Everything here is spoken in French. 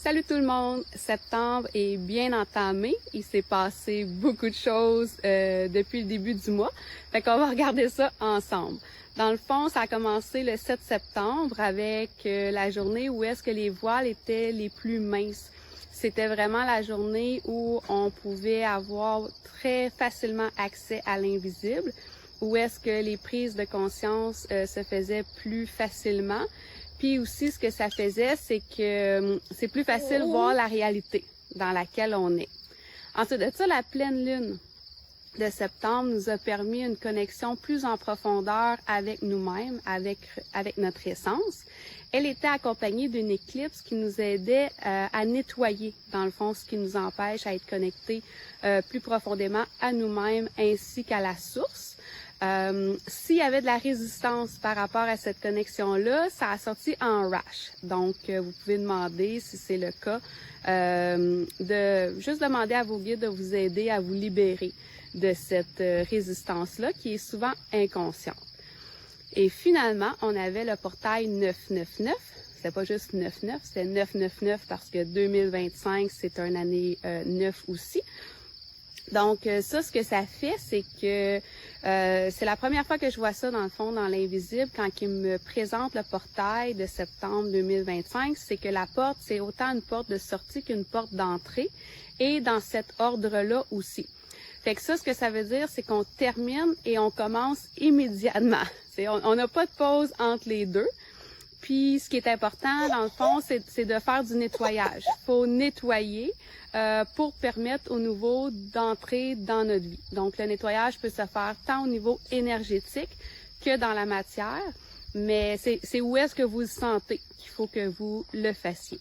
Salut tout le monde! Septembre est bien entamé. Il s'est passé beaucoup de choses depuis le début du mois. Fait qu'on va regarder ça ensemble. Dans le fond, ça a commencé le 7 septembre avec la journée où est-ce que les voiles étaient les plus minces. C'était vraiment la journée où on pouvait avoir très facilement accès à l'invisible, où est-ce que les prises de conscience se faisaient plus facilement. Puis aussi, ce que ça faisait, c'est que c'est plus facile de voir la réalité dans laquelle on est. Ensuite de ça, la pleine lune de septembre nous a permis une connexion plus en profondeur avec nous-mêmes, avec notre essence. Elle était accompagnée d'une éclipse qui nous aidait à nettoyer, dans le fond, ce qui nous empêche à être connectés plus profondément à nous-mêmes ainsi qu'à la source. S'il y avait de la résistance par rapport à cette connexion-là, ça a sorti en rash. Donc, vous pouvez demander, si c'est le cas, de juste demander à vos guides de vous aider à vous libérer de cette résistance-là qui est souvent inconsciente. Et finalement, on avait le portail 999. C'était pas juste 99, c'était 999 parce que 2025, c'est une année 9 aussi. Donc, ça, ce que ça fait, c'est que c'est la première fois que je vois ça, dans le fond, dans l'invisible, quand il me présente le portail de septembre 2025, c'est que la porte, c'est autant une porte de sortie qu'une porte d'entrée, et dans cet ordre-là aussi. Fait que ça, ce que ça veut dire, c'est qu'on termine et on commence immédiatement. On n'a pas de pause entre les deux. Puis, ce qui est important, dans le fond, c'est de faire du nettoyage. Il faut nettoyer pour permettre au nouveau d'entrer dans notre vie. Donc, le nettoyage peut se faire tant au niveau énergétique que dans la matière, mais c'est où est-ce que vous le sentez qu'il faut que vous le fassiez.